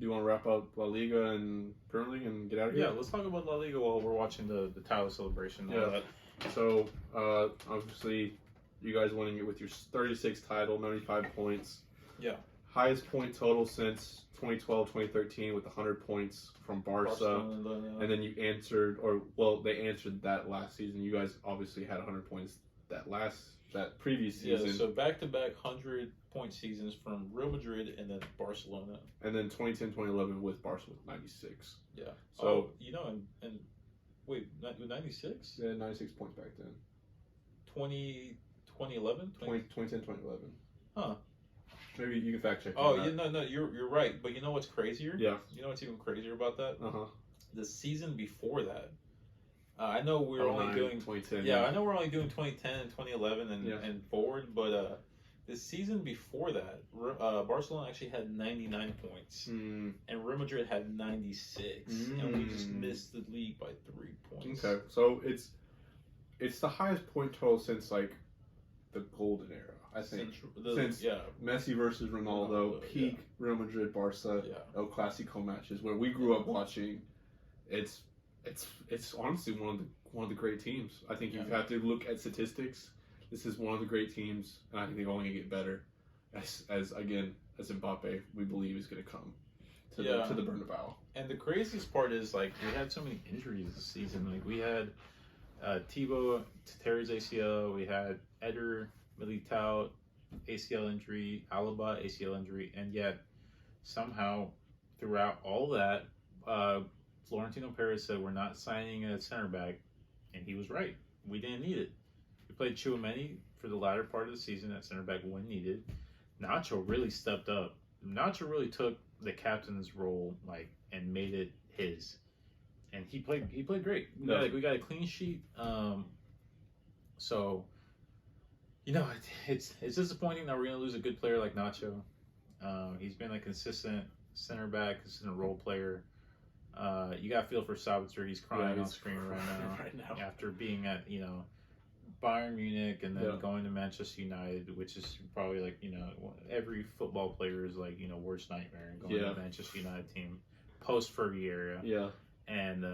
Do you want to wrap up La Liga and Premier League and get out of here? Yeah, let's talk about La Liga while we're watching the title celebration and all that. So, obviously, you guys winning it with your 36th title, 95 points. Yeah. Highest point total since 2012, 2013 with 100 points from Barca. And then you answered, they answered that last season. You guys obviously had 100 points that previous season. Yeah, so back-to-back 100-point seasons from Real Madrid and then Barcelona. And then 2010, 2011 with Barca with 96. Yeah. So, and wait, 96? They had 96 points back then. 2011? 2010, 2011. Huh. Maybe you can fact check. You're right. But you know what's crazier? Yeah. You know what's even crazier about that? Uh-huh. The season before that, I know we're only doing 2010. Yeah, I know we're only doing 2010 and 2011 and forward, but the season before that, Barcelona actually had 99 points, and Real Madrid had 96, and we just missed the league by 3 points. Okay, so it's the highest point total since like the golden era, I think. Since Messi versus Ronaldo, peak Real Madrid Barca, El Clasico matches where we grew up watching. It's honestly one of the great teams. I think you have to look at statistics. This is one of the great teams, and I think they're only going to get better. As Mbappe, we believe is going to come to the Bernabeu. And the craziest part is like we had so many injuries this season. Like we had Thibaut tear his ACL. We had Eder Militao ACL injury, Alaba ACL injury, and yet somehow throughout all that, Florentino Perez said we're not signing a center back, and he was right. We didn't need it. We played Tchouaméni for the latter part of the season at center back when needed. Nacho really stepped up. Nacho really took the captain's role and made it his, and he played great. We got a clean sheet. So it's disappointing that we're gonna lose a good player like Nacho. He's been a consistent center back, consistent role player. You got to feel for Sabitzer. He's crying on screen right now after being at Bayern Munich and then going to Manchester United, which is probably every football player's worst nightmare, going to the Manchester United team post Fergie era. Yeah, and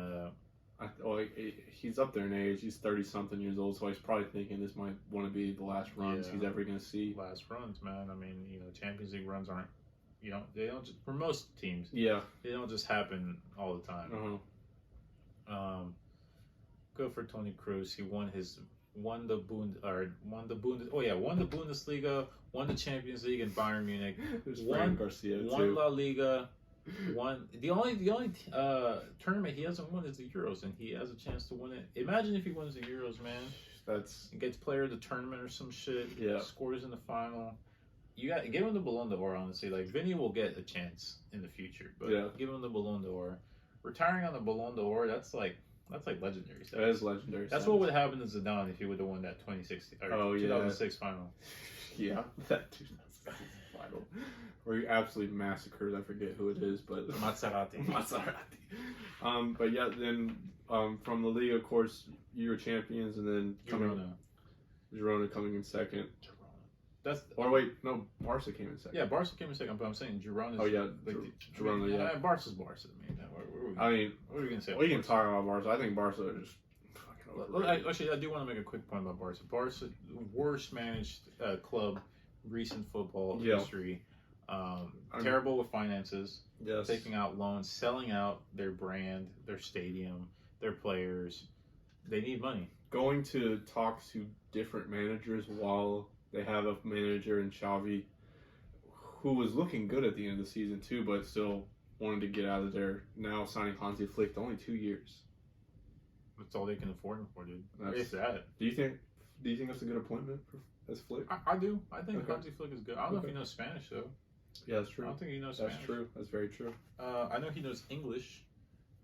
he's up there in age. He's 30-something years old, so he's probably thinking this might want to be the last runs he's ever going to see. Last runs, man. I mean, Champions League runs aren't. They don't just, for most teams. Yeah, they don't just happen all the time. Good for Toni Kroos. He won the Bundesliga, won the Champions League in Bayern Munich. Won La Liga. The only tournament he hasn't won is the Euros, and he has a chance to win it. Imagine if he wins the Euros, man. He gets player of the tournament or some shit. Yeah, scores in the final. You got give him the Ballon d'Or. Honestly, Vinny will get a chance in the future, but give him the Ballon d'Or. Retiring on the Ballon d'Or, that's legendary stuff. That is legendary. That's what would happen to Zidane if he would have won that 2006 final. Yeah, that 2006 final where he absolutely massacred. I forget who it is, but Maserati. But yeah, then from the league, of course, you were champions, and then Girona coming in second. Barca came in second. Yeah, Barca came in second, but I'm saying Girona. Girona. Barca's Barca. What are we gonna say? We can talk about Barca. I think Barca are just fucking over. Actually, I do want to make a quick point about Barca. Barca, worst managed club, recent football history. Terrible with finances. Yes. Taking out loans, selling out their brand, their stadium, their players. They need money. Going to talk to different managers while they have a manager in Xavi who was looking good at the end of the season too, but still wanted to get out of there. Now signing Hansi Flick, only 2 years. That's all they can afford him for, dude. It's that. Do you think that's a good appointment as Flick? I do. I think Hansi Flick is good. I don't know if he knows Spanish though. Yeah, that's true. I don't think he knows Spanish. That's true. That's very true. I know he knows English.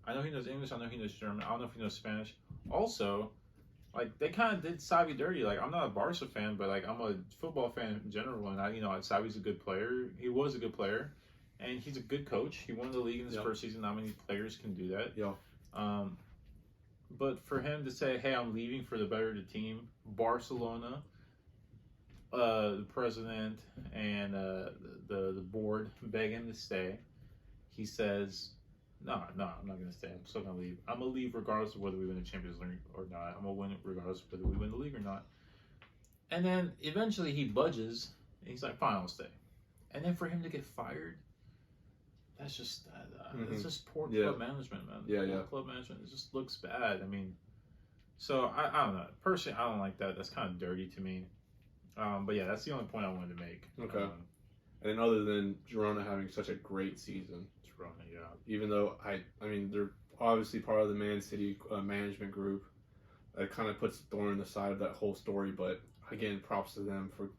I know he knows German. I don't know if he knows Spanish. Also, they kind of did Xavi dirty. I'm not a Barca fan, but I'm a football fan in general. And Xavi's a good player. He was a good player, and he's a good coach. He won the league in his first season. Not many players can do that. Yeah. But for him to say, "Hey, I'm leaving for the better of the team," Barcelona, the president and the board beg him to stay. he says, no, I'm not going to stay. I'm still going to leave. I'm going to leave regardless of whether we win the Champions League or not. I'm going to win it regardless of whether we win the league or not. And then eventually he budges, and he's like, fine, I'll stay. And then for him to get fired, that's just it's just poor club management, man. Yeah. Club management, it just looks bad. I mean, so I don't know. Personally, I don't like that. That's kind of dirty to me. But yeah, that's the only point I wanted to make. Okay. And then other than Girona having such a great season, Girona, yeah. Even though I mean they're obviously part of the Man City management group, that kind of puts a thorn in the side of that whole story. But again, props to them for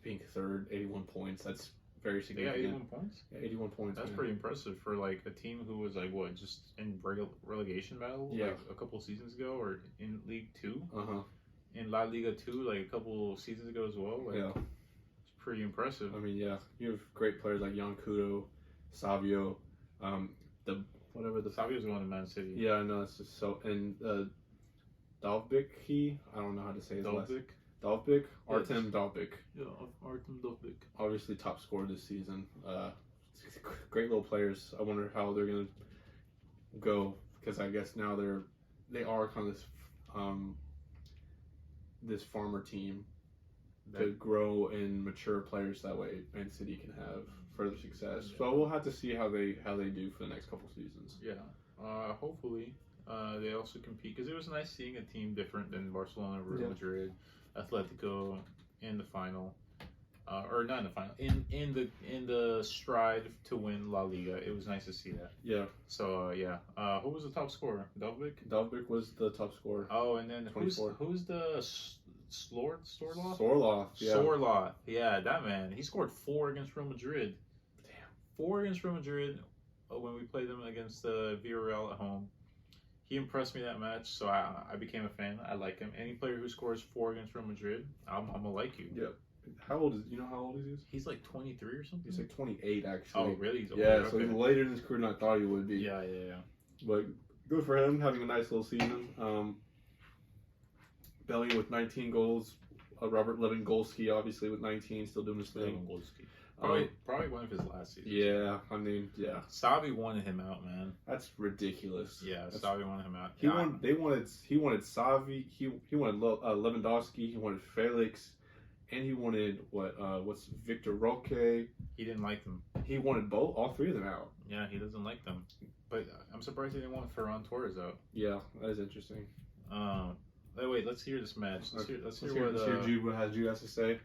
being third, 81 points. That's very significant. Yeah, 81 points? Yeah, 81 points. That's pretty impressive for like a team who was like what, just in relegation battle like a couple seasons ago, or in League 2. In La Liga 2 like a couple seasons ago as well. Like, it's pretty impressive. I mean, yeah, you have great players like Jan Kudo, Savio, Savio's going to Man City. Yeah, I know. It's just so, and Dovbyk, I don't know how to say his last name. Dovbyk? Artem Dovbyk. Yeah, Artem Dovbyk. Obviously top scorer this season. Great little players. I wonder how they're going to go, because I guess now they are kind of this farmer team to grow and mature players, that way Man City can have further success. Yeah. So we'll have to see how they do for the next couple seasons. Yeah. Hopefully they also compete, because it was nice seeing a team different than Barcelona, Real Madrid, Atletico in the final, or not in the final, in the stride to win La Liga. It was nice to see that. Yeah. So who was the top scorer? Dovbyk. Dovbyk was the top scorer. Oh, and then 24. who's the Sorloth? Sorloth. Yeah. Sorloth. Yeah, that man. He scored 4 against Real Madrid. Damn. 4 against Real Madrid when we played them against Villarreal at home. He impressed me that match, so I became a fan. I like him. Any player who scores 4 against Real Madrid, I'm gonna like you. Yeah. How old is? You know how old he is? He's like 23 or something. He's like 28 actually. Oh, really? He's older. Yeah. So he's later in his career than I thought he would be. Yeah. But good for him, having a nice little season. Bellingham with 19 goals. Robert Lewandowski obviously with 19, still doing his thing. Probably one of his last seasons. Yeah, I mean, yeah. Xavi wanted him out, man. That's ridiculous. Yeah, Xavi wanted him out. He wanted Xavi. He wanted Lewandowski. He wanted Felix, and he wanted what's Victor Roque. He didn't like them. He wanted all 3 of them out. Yeah, he doesn't like them. But I'm surprised he didn't want Ferran Torres out. Yeah, that is interesting. Wait, let's hear this match. Let's hear what Jude has to say.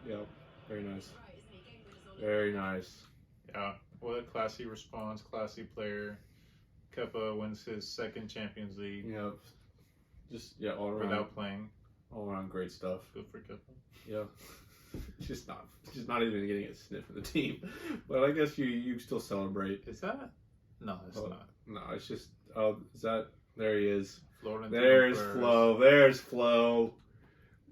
Yeah, very nice. Very nice. Yeah, what a classy response, classy player. Kepa wins his 2nd Champions League. Yeah, all around. Without playing. All around great stuff. Good for Kepa. Yeah. Just not even getting a sniff of the team. But I guess you still celebrate. Is that? No, it's not. No, it's just, is that, there he is. There's Flo. There's Flo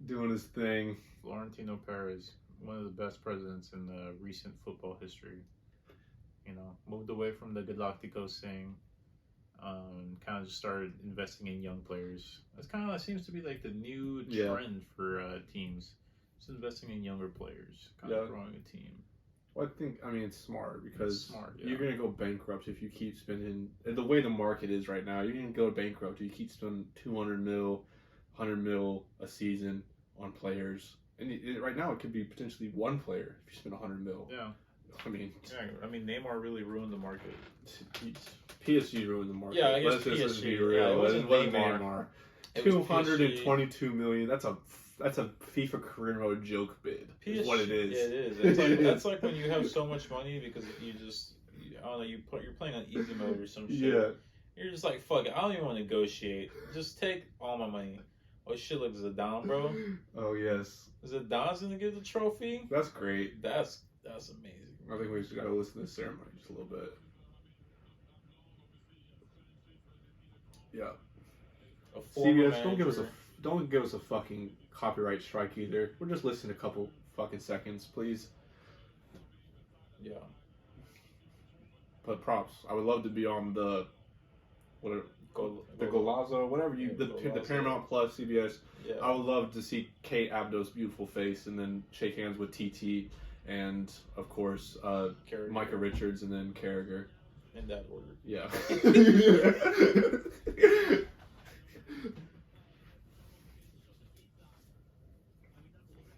doing his thing. Florentino Perez, one of the best presidents in the recent football history. You know, moved away from the Galacticos thing, kind of just started investing in young players. That seems to be like the new trend for teams. Just investing in younger players, kind of growing a team. Well, I mean, it's smart because you're going to go bankrupt if you keep spending, the way the market is right now, you're going to go bankrupt if you keep spending 200 mil, 100 mil a season on players. And right now, it could be potentially one player if you spend 100 mil. Yeah. I mean, Neymar really ruined the market. PSG ruined the market. Yeah, I guess PSG. It wasn't Neymar. 222 million. That's a that's a FIFA career mode joke bid. Is what it is. Yeah, it is. It's like, that's like when you have so much money because I don't know, you're playing on easy mode or some shit. Yeah. You're just like, fuck it, I don't even want to negotiate. Just take all my money. Oh shit, look, Zidane, bro. Oh yes. Zidane's gonna give the trophy. That's great. That's amazing. I think we just gotta listen to the ceremony just a little bit. Yeah. A former CBS, don't give us a fucking copyright strike either. We're just listening a couple fucking seconds, please. Yeah. But props. I would love to be on the Golazo, whatever the Paramount Plus CBS. Yeah. I would love to see Kate Abdo's beautiful face and then shake hands with TT and of course Micah Richards and then Carragher. In that order. Yeah.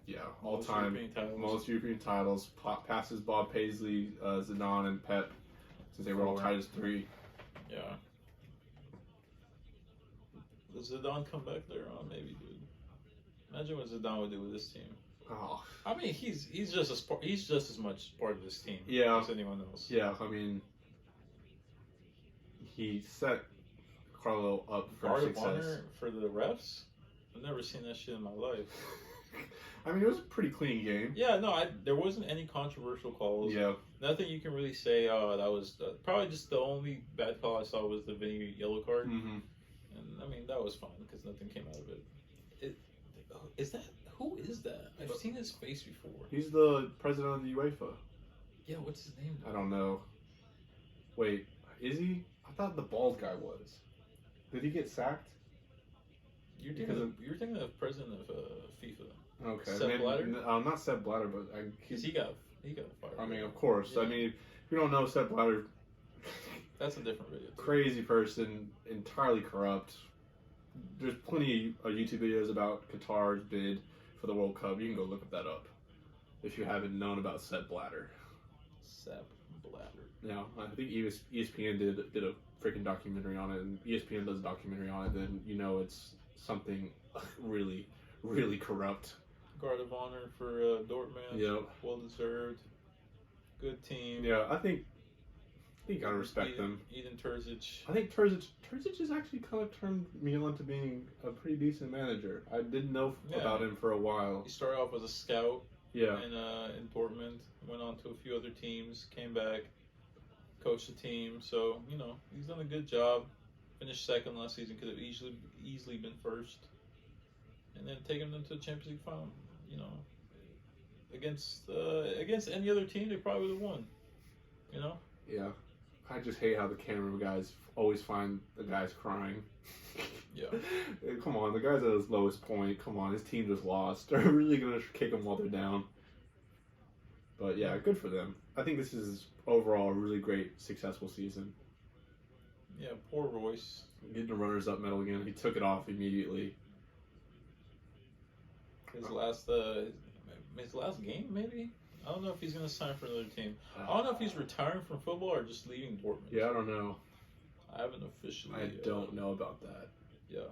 Yeah, all time most European titles passes Bob Paisley, Zidane, and Pep since they were all tied as 3. Yeah. Does Zidane come back there? Oh, maybe, dude. Imagine what Zidane would do with this team. Oh. I mean, he's just as much part of this team as anyone else. Yeah, I mean, he set Carlo up for success. Honor for the refs? I've never seen that shit in my life. I mean, it was a pretty clean game. Yeah, no, there wasn't any controversial calls. Yeah. Nothing you can really say, oh, that was... probably just the only bad call I saw was the Vinny yellow card. Mm-hmm. And, I mean, that was fine because nothing came out of it. Who is that? I've seen his face before. He's the president of the UEFA. Yeah, what's his name? I don't know. Wait, is he? I thought the bald guy was. Did he get sacked? You're thinking of president of FIFA. Okay. Sepp Blatter? Not Sepp Blatter, but he got fired. I mean, of course. Yeah. I mean, if you don't know Sepp Blatter, that's a different video. Too. Crazy person, entirely corrupt. There's plenty of YouTube videos about Qatar's bid for the World Cup. You can go look that up if you haven't known about Sepp Blatter. Sepp Blatter. Yeah, I think ESPN did a freaking documentary on it, and ESPN does a documentary on it. Then you know it's something really, really corrupt. Guard of honor for Dortmund. Yep. Well deserved. Good team. Yeah, I think you gotta respect them. Edin Terzic. I think Terzic has actually kind of turned Milan to being a pretty decent manager. I didn't know about him for a while. He started off as a scout. Yeah. In Dortmund, went on to a few other teams, came back, coached the team. So he's done a good job. Finished second last season, could have easily been first, and then taking them to the Champions League final. Against any other team, they probably would have won. Yeah. I just hate how the camera guys always find the guys crying. Yeah. Come on, the guy's at his lowest point. Come on, his team just lost. They're really going to kick him while they're down. But yeah, good for them. I think this is overall a really great, successful season. Yeah, poor Royce. Getting the runners-up medal again. He took it off immediately. His last game, maybe? I don't know if he's going to sign for another team. I don't know if he's retiring from football or just leaving Dortmund. Yeah, I don't know. I haven't officially... I don't know about that. Yeah.